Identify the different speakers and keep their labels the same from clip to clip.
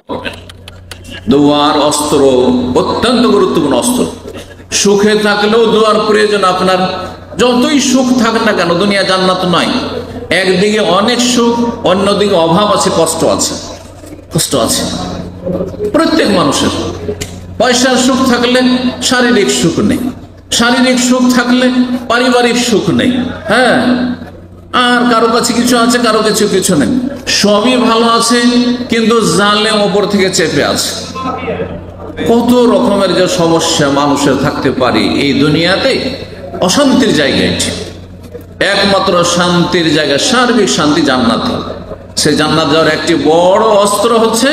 Speaker 1: করবেন। দোয়ার অস্ত্র অত্যন্ত গুরুত্বপূর্ণ অস্ত্র। সুখে থাকলেও দোয়ার প্রয়োজন আপনার। যতই সুখ থাক না কেন, দুনিয়া জান্নাত নয়। একদিকে অনেক সুখ, অন্যদিকে অভাব আছে, কষ্ট আছে। কষ্ট আছে প্রত্যেক মানুষের। পয়সার সুখ থাকলে শারীরিক সুখ নেই, শারীরিক সুখ থাকলে পারিবারিক সুখ নেই। হ্যাঁ, আর কারো কাছে কিছু আছে, কারো কাছে কিছু নেই। সবই ভালো আছে, কিন্তু জালেম ওপর থেকে চেপে আছে। কত রকমের যে সমস্যা মানুষের থাকতে পারে এই দুনিয়াতে। অশান্তির জায়গায় একমাত্র শান্তির জায়গা, সার্বিক শান্তি জান্নাতে। সে জান্নাত যাওয়ার একটি বড় অস্ত্র হচ্ছে,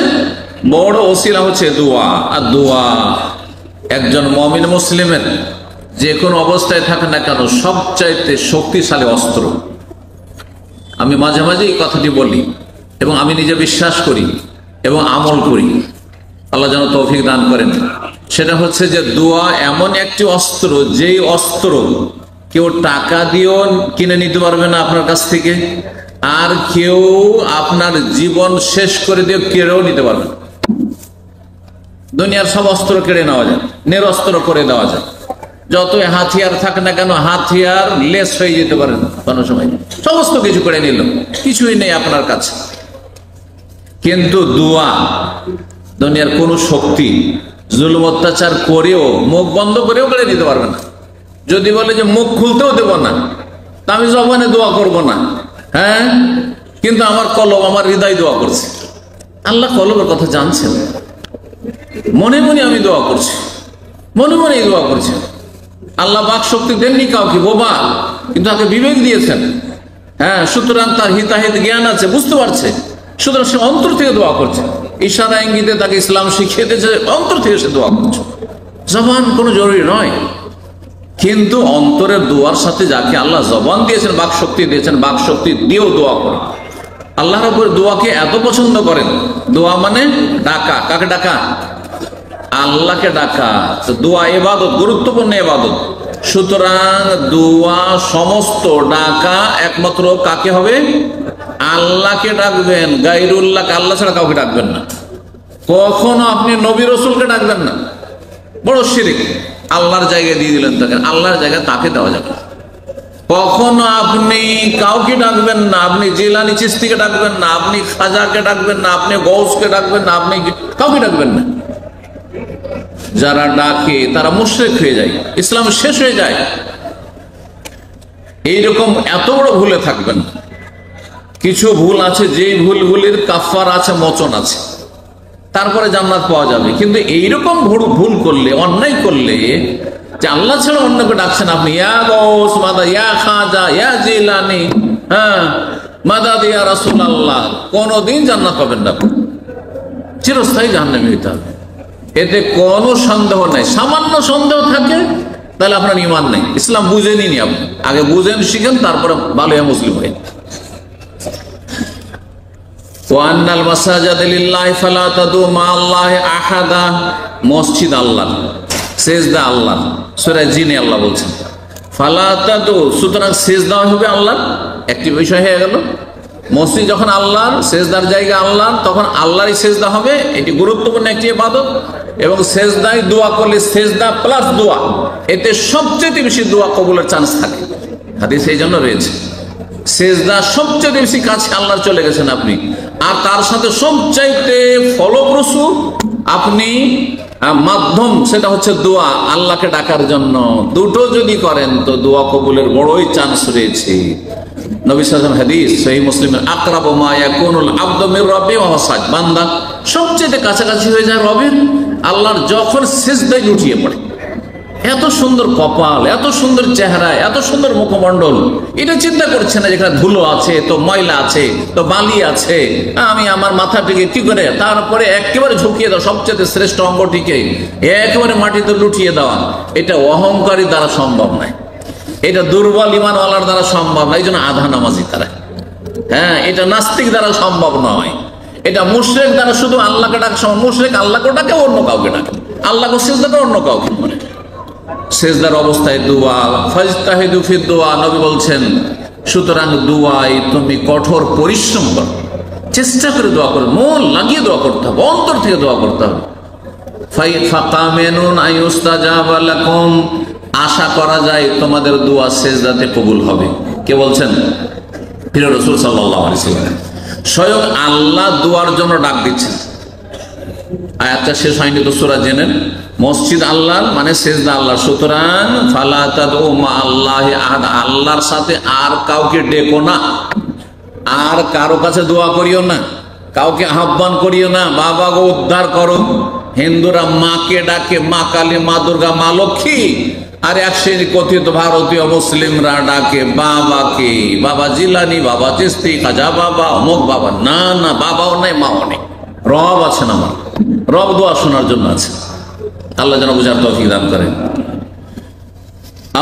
Speaker 1: বড় ওসিলা হচ্ছে দোয়া। আর দোয়া একজন মুমিন মুসলিমের যে কোনো অবস্থায় থাকে না কেন সবচাইতে শক্তিশালী অস্ত্র। আমি মাঝে মাঝে এই কথাটি বলি এবং আমি নিজে বিশ্বাস করি এবং আমল করি, আল্লাহ যেন তৌফিক দান করেন। সেটা হচ্ছে যে দোয়া এমন একটি অস্ত্র, যেই অস্ত্র কেউ টাকা দিয়েও কিনে নিতে পারবে না আপনার কাছ থেকে, আর কেউ আপনার জীবন শেষ করে দিয়ে কেড়েও নিতে পারবে না। দুনিয়ার সব অস্ত্র কেড়ে নেওয়া যায়, নিরস্ত্র করে দেওয়া যায়। যতই হাতিয়ার থাক না কেন, হাতিয়ার লেস হয়ে যেতে পারে না কোনো সময়। সমস্ত কিছু করে নিল, কিছুই নেই আপনার কাছে। কিন্তু দোয়া দুনিয়ার কোন শক্তি জুলুম অত্যাচার করেও, মুখ বন্ধ করেও কেড়ে নিতে পারবে না। যদি বলে যে মুখ খুলতেও দেব না, তা আমি জবানে দোয়া করব না। হ্যাঁ, কিন্তু আমার কলব, আমার হৃদয় দোয়া করছে। আল্লাহ কলবের কথা জানছেন। মনে মনে আমি দোয়া করছি, মনে মনে দোয়া করছি। আল্লাহ বাক শক্তি দেননি কাউকে বোবা, কিন্তু তাকে বিবেক দিয়েছেন। হ্যাঁ, সুতরাং তার হিতাহিত জ্ঞান আছে, বুঝতে পারছে। সুতরাং সে অন্তর থেকে দোয়া করছে। ইশারা ইঙ্গিতে তাকে ইসলাম শিখিয়ে দিয়েছে, অন্তর থেকে সে দোয়া করছে। জবান কোনো জরুরি নয়, কিন্তু অন্তরের দোয়ার সাথে যাকে আল্লাহ জবান দিয়েছেন, বাক শক্তি দিয়েছেন, বাক শক্তি দিয়েও দোয়া করে। আল্লাহ রাব্বুল দোয়াকে এত পছন্দ করেন। দোয়া মানে ডাকা, কাকে ডাকা? আল্লাহকে ডাকা। তো দোয়া ইবাদত, গুরুত্বপূর্ণ ইবাদত। সুতরাং দোয়া সমস্ত ডাকা একমাত্র কাকে হবে? আল্লাহকে ডাকবেন। গায়রুল্লাহকে, আল্লাহ ছাড়া কাউকে ডাকবেন না। কখনো আপনি নবী রাসূলকে ডাকবেন না, বড় শিরক। আল্লাহর জায়গায় দিয়ে দিলেন তাকে, আল্লাহর জায়গায় তাকে দেওয়া যাবে। কখনো আপনি কাউকে ডাকবেন না, আপনি জিলানী চিশতিকে ডাকবেন না, আপনি খাজাকে ডাকবেন না, আপনি গৌসকে ডাকবেন না, আপনি কাউকে ডাকবেন না। যারা ডাকে তারা মুশরিক হয়ে যায়, ইসলাম শেষ হয়ে যায়। এইরকম এত বড় ভুলে থাকবেন। কিছু ভুল আছে, যে ভুলগুলির কাফারা আছে, মোচন আছে, তারপরে জান্নাত পাওয়া যাবে। কিন্তু এইরকম ভুল করলে, অন্যায় করলে, যে আল্লাহ ছাড়া অন্যকে ডাকছেন আপনি, ইয়া গৌস মাদা, ইয়া খাজা, ইয়া জিলানী, হ্যাঁ মাদাদ ইয়া রাসূলুল্লাহ, কোনদিন জান্নাত পাবেন না, চিরস্থায়ী জাহান্নামী হইতে হবে। এতে কোনো সন্দেহ নাই। সামান্য সন্দেহ থাকে তাহলে আপনার ঈমান নেই, ইসলাম বুঝেনি নি। আপনি আগে বুঝেন, শিখেন, তারপরে ভালো মুসলিম হয়ে। ওয়ান্নাল মাসাজিদা লিল্লাহি ফালা তাদউ মা'আল্লাহি আহাদা। মসজিদ আল্লাহ, সিজদা আল্লাহ। সূরা জিনে আল্লাহ বলছেন ফালা তাদউ, সুতরাং সিজদা হবে আল্লাহ। একটি বিষয় হয়ে গেল, মসজিদ যখন আল্লাহর, সিজদার জায়গা আল্লাহ, তখন আল্লাহরই সিজদা হবে। এটি গুরুত্বপূর্ণ একটি ইবাদত। এবং সিজদায় দোয়া করলে, সিজদা প্লাস দোয়া, এতে সবচেয়ে বেশি দোয়া কবুলের চান্স থাকে। হাদিস এই জন্য রয়েছে, সিজদা সবচেয়ে বেশি কাছে আল্লাহর চলে গেছেন আপনি। আর তার সাথে সবচাইতে ফলপ্রসূ আপনি মাধ্যম, সেটা হচ্ছে দোয়া, আল্লাহকে ডাকার জন্য। দুটো যদি করেন তো দোয়া কবুলের বড়ই চান্স রয়েছে। নবী সাল্লাল্লাহু আলাইহি ওয়াসাল্লাম হাদিস, সহিহ মুসলিমের, আকরাবু মা ইয়াকুনুল আবদু মির রাব্বিহি ওয়া হুয়া সাজিদ। বান্দা সবচেয়ে কাছাকাছি হয়ে যায় রবের, আল্লাহর, যখন সিজদায় লুটিয়ে পড়ে। এত সুন্দর কপাল, এত সুন্দর চেহারা, এত সুন্দর মুখমণ্ডল, এটা চিন্তা করছে না যেখানে ধুলো আছে, তো ময়লা আছে, তো বালি আছে, আমি আমার মাথাটিকে কি করে, তারপরে একেবারে ঝুঁকিয়ে দেওয়া, সবচেয়ে শ্রেষ্ঠ অঙ্গটিকে একেবারে মাটিতে লুটিয়ে দেওয়া। এটা অহংকারী দ্বারা সম্ভব নয়, এটা দুর্বল ইমানওয়ালার দ্বারা সম্ভব নয়। এই জন্য আধা নামাজি তারা। হ্যাঁ, এটা নাস্তিক দ্বারা সম্ভব নয়। এটা মুশরিক দ্বারা শুধু আল্লাহকে ডাকা সম্ভব। মুশরিক আল্লাহকে ডাকে, অন্য কাউকে ডাকে, আল্লাহকে সিজদা করে অন্য কাউকে মনে। সিজদার অবস্থায় দোয়া, ফাজতাহিদু ফিদ দোয়া, নবী বলছেন। সুতরাং দোয়ায় তুমি কঠোর পরিশ্রম করো, চেষ্টা করে দোয়া করে, মন লাগিয়ে দোয়া করতে হবে, অন্তর থেকে দোয়া করতে হবে। আশা করা যায় তোমাদের দোয়া সেজদাতে কবুল হবে। কে বলছেন? প্রিয় রাসূল সাল্লাল্লাহু আলাইহি ওয়াসাল্লাম। স্বয়ং আল্লাহ দোয়ার জন্য ডাক দিচ্ছেন। আয়াতটা শেষ হয়নি তো সূরা জেনেন। মসজিদ আল্লাহর মানে সেজদা আল্লাহ, সুতরাং ফালা তাদউ মা আল্লাহি আহাদ, আল্লাহর সাথে আর কাউকে ডেকো না, আর কারো কাছে দোয়া করিও না, কাউকে আহ্বান করিও না বাবা গো উদ্ধার করো। হিন্দুরা মাকে ডাকে মা কালী, মা দুর্গা, মা লক্ষ্মী, আর এক শ্রেণী কথিত ভারতীয় মুসলিমরা ডাকে বাবাকে, বাবা জিলানি, বাবা চিস্তি, খাজা বাবা, অমুক বাবা। না না, বাবাও নাই, মাও নেই, রব আছেন আমার, রব দোয়া শোনার জন্য আছে। আল্লাহ যেন বুঝার তৌফিক দান করেন।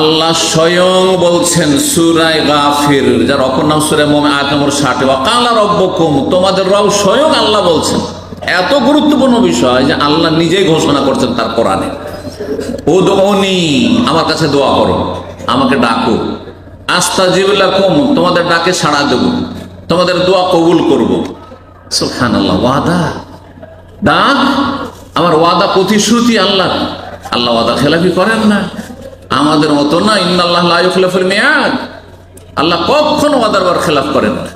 Speaker 1: আল্লাহ স্বয়ং বলছেন সূরা গাফির, যার অপর নাম সূরা মুমিন, আয়াত নম্বর 60, ওয়া কালা রাব্বুকুম, তোমাদের রব স্বয়ং আল্লাহ বলছেন। এত গুরুত্বপূর্ণ বিষয় যে আল্লাহ নিজেই ঘোষণা করছেন তার কোরআনে, উদউনি, আমার কাছে দোয়া করো, আমাকে ডাকো, আস্তাজিব লাকুম, তোমাদের ডাকে সাড়া দেব, তোমাদের দোয়া কবুল করব। সুবহানাল্লাহ, ওয়াদা, ডাক, আমার ওয়াদা, প্রতিশ্রুতি আল্লাহ। আল্লাহ ওয়াদা খেলাফি করেন না, আমাদের মতো না। ইন্নাল্লাহ লা ইউখলিফুল মিয়াদ, আল্লাহ কখনো ওয়াদার বার খেলাফ করেন না।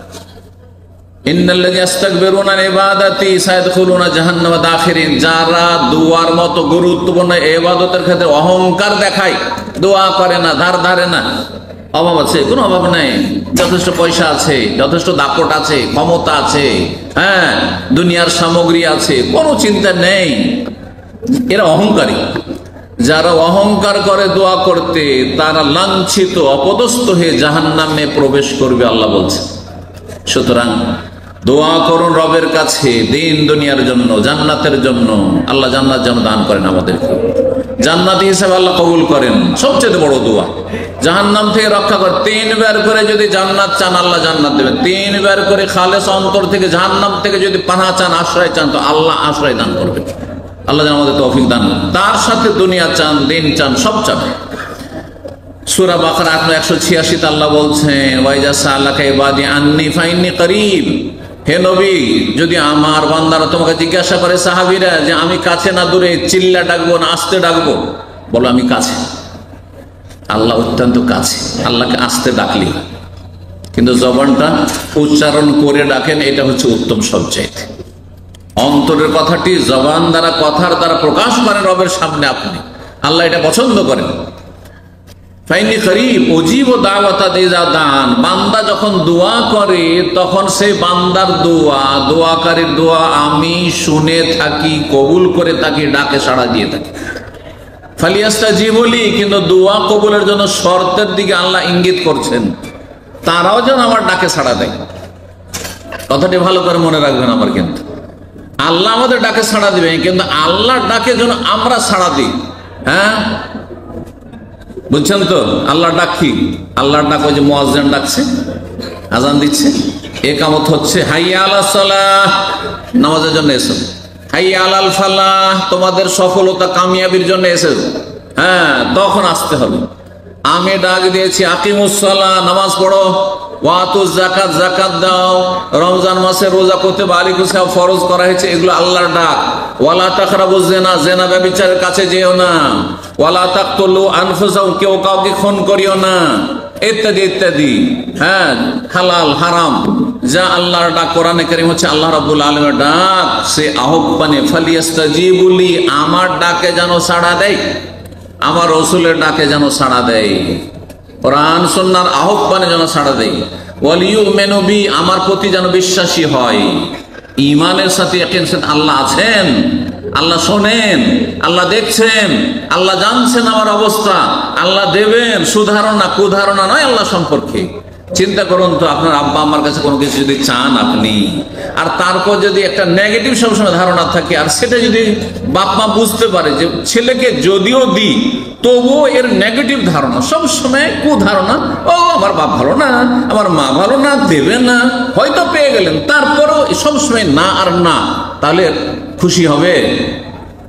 Speaker 1: ইন্নাল্লাযীনা ইস্তাকবিরুনা আন ইবাদাতি সায়াদখুলুনা জাহান্নামা দাখিরিন, যারা দোয়ার মতো গুরুত্বপূর্ণ ইবাদতের ক্ষেত্রে অহংকার দেখায়, দোয়া করে না, ধার ধারে না, অভাব আছে, কোনো অভাব নাই, যথেষ্ট পয়সা আছে, যথেষ্ট দাপট আছে, ক্ষমতা আছে, হ্যাঁ, দুনিয়ার সামগ্রী আছে, কোনো চিন্তা নেই, এরা অহংকারী। যারা অহংকার করে দোয়া করতে, তারা লাঞ্ছিত, অপদস্থ হয়ে জাহান্নামে প্রবেশ করবে, আল্লাহ বলছে। সুতরাং দোয়া করুন রবের কাছে দিন দুনিয়ার জন্য, জান্নাতের জন্য। আল্লাহ জান্নাত যেন দান করেন আমাদেরকে, জান্নাতি হিসেবে আল্লাহ কবুল করেন। সবচেয়ে বড় দোয়া জাহান্নাম থেকে রক্ষা করে। 3 বার করে যদি জান্নাত চান, আল্লাহ জান্নাত দেবেন। 3 বার করে খালেস অন্তর থেকে জাহান্নাম থেকে যদি পানাহ চান, আশ্রয় চান, তো আল্লাহ আশ্রয় দান করবেন। আল্লাহ যেন আমাদের তৌফিক দান, তার সাথে দুনিয়া চান, দিন চান, সব চান। সূরা বাকারা 186 আল্লাহ বলছেন, ওয়াইজা সালাকা ইবাদি আন্নী ফাইন্নী করিব, হে নবী, যদি আমার বান্দারা তোমাকে জিজ্ঞাসা করে, সাহাবীরা, যে আমি কাছে না দূরে, চিল্লা ডাকবো না আস্তে ডাকবো, বলো আমি কাছে। আল্লাহ অত্যন্ত কাছে, আল্লাহকে আস্তে ডাকলি, কিন্তু জবানটা উচ্চারণ করে ডাকেন, এটা হচ্ছে উত্তম সবচাইতে। অন্তরের কথাটি জবান দ্বারা, কথার দ্বারা প্রকাশ করেন রবের সামনে আপনি, আল্লাহ এটা পছন্দ করেন। ফাইনি করিব উজিব দাওয়াতা ইযা দান, বান্দা যখন দোয়া করে তখন সেই বান্দার দোয়া, দোয়াকারীর দোয়া আমি শুনে থাকি, কবুল করে থাকি, ডাকে সাড়া দিয়ে থাকি। ফালিয়াস্তাজিবু লি, কিন্তু দোয়া কবুলের জন্য শর্তের দিকে আল্লাহ ইঙ্গিত করছেন, তারাও যেন আমার ডাকে সাড়া দেয়। কথাটি ভালো করে মনে রাখবেন আমার, কিন্তু আল্লাহ আমাদের ডাকে সাড়া দিবে, কিন্তু আল্লাহর ডাকে যেন আমরা সাড়া দিই। হ্যাঁ, বুঝছেন তো? আল্লাহর ডাক কি? আল্লাহর ডাক ওই যে মুয়াজ্জিন ডাকছে, আজান দিচ্ছে, ইকামত হচ্ছে, হাইয়া আলাস সালাহ, নামাজের জন্য এসো, হাইয়া আলাল ফালাহ, তোমাদের সফলতা কামিয়াবির জন্য এসো, হ্যাঁ, তখন আসতে হবে। আমি ডাক দিয়েছি আকিমুস সালাহ, নামাজ পড়ো, ওয়াতুজ যাকাত, যাকাত দাও, রমজান মাসে রোজা করতে বালিকুস ফরজ করা হয়েছে, এগুলো আল্লাহর ডাক। ওয়ালা তাকরাবুজ জিনা, জিনা ব্যভিচারের কাছে যেও না। ওয়ালা তাকতুলু আনফুসাকুম, কেউ কাউকে খুন করিও না, ইত্যাদি ইত্যাদি। হ্যাঁ, হালাল হারাম যা আল্লাহর ডাক, কোরআনে কারীম হচ্ছে আল্লাহ রাব্বুল আলামিনের ডাক। সে আহ্বানে ফালিয়াস্তাজিবু লি, আমার ডাকে যেন সাড়া দেয়, আমার রাসূলের ডাকে যেন সাড়া দেয়, কোরআন সুন্নাহর আহ্বানে যেন সাড়া দেয়। ওয়ালিউমিনু বি, আমার প্রতি যেন বিশ্বাসী হয়, ঈমানের সাথে ইয়াকিন সাথে আল্লাহ আছেন, আল্লাহ শোনেন, আল্লাহ দেখছেন, আল্লাহ জানছেন আমার অবস্থা, আল্লাহ দেবেন, সুধারণা কুধারণা নয় আল্লাহ সম্পর্কে। চিন্তা করুন তো, আপনার আব্বা আমার কাছে কোনো কিছু যদি চান আপনি, আর তারপর যদি একটা নেগেটিভ সবসময় ধারণা থাকে, আর সেটা যদি বাপ মা বুঝতে পারে যে ছেলেকে যদিও দিই তবুও এর নেগেটিভ ধারণা, সবসময় কুধারণা, ও আমার বাপ ভালো না, আমার মা ভালো না, দেবে না, হয়তো পেয়ে গেলেন, তারপরও সবসময় না আর না, তাহলে খুশি হবে?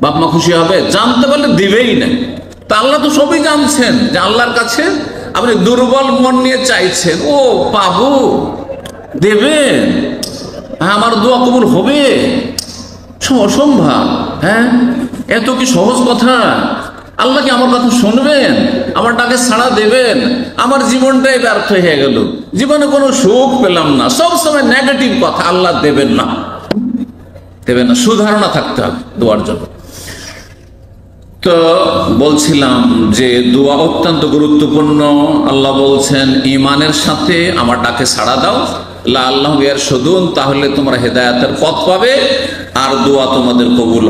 Speaker 1: বাপ মা খুশি হবে? জানতে পারলে দিবেই না। তা আল্লাহ তো সবই জানছেন, যে আল্লাহর কাছে আপনি দুর্বল মন নিয়ে চাইছেন, ও পাবো, দেবেন, হ্যাঁ, আমার দোয়া কবুল হবে অসম্ভব। হ্যাঁ, এত কি সহজ কথা? আল্লাহ কি আমার কথা শুনবেন? আমার ডাকে সাড়া দেবেন? আমার জীবনটাই ব্যর্থ হয়ে গেল, জীবনে কোনো সুখ পেলাম না, সব সময় নেগেটিভ কথা। আল্লাহ দেবেন না, দেবেন না, সুধারণা থাকতে হবে দোয়ার জন্য। তো বলছিলাম যে দোয়া অত্যন্ত গুরুত্বপূর্ণ। আল্লাহ বলছেন ঈমানের সাথে আমার ডাকে সাড়া দাও, লা আল্লাহু ইয়ারশুদুন, তাহলে তোমরা হেদায়েতের পথ পাবে আর দোয়া তোমাদের কবুল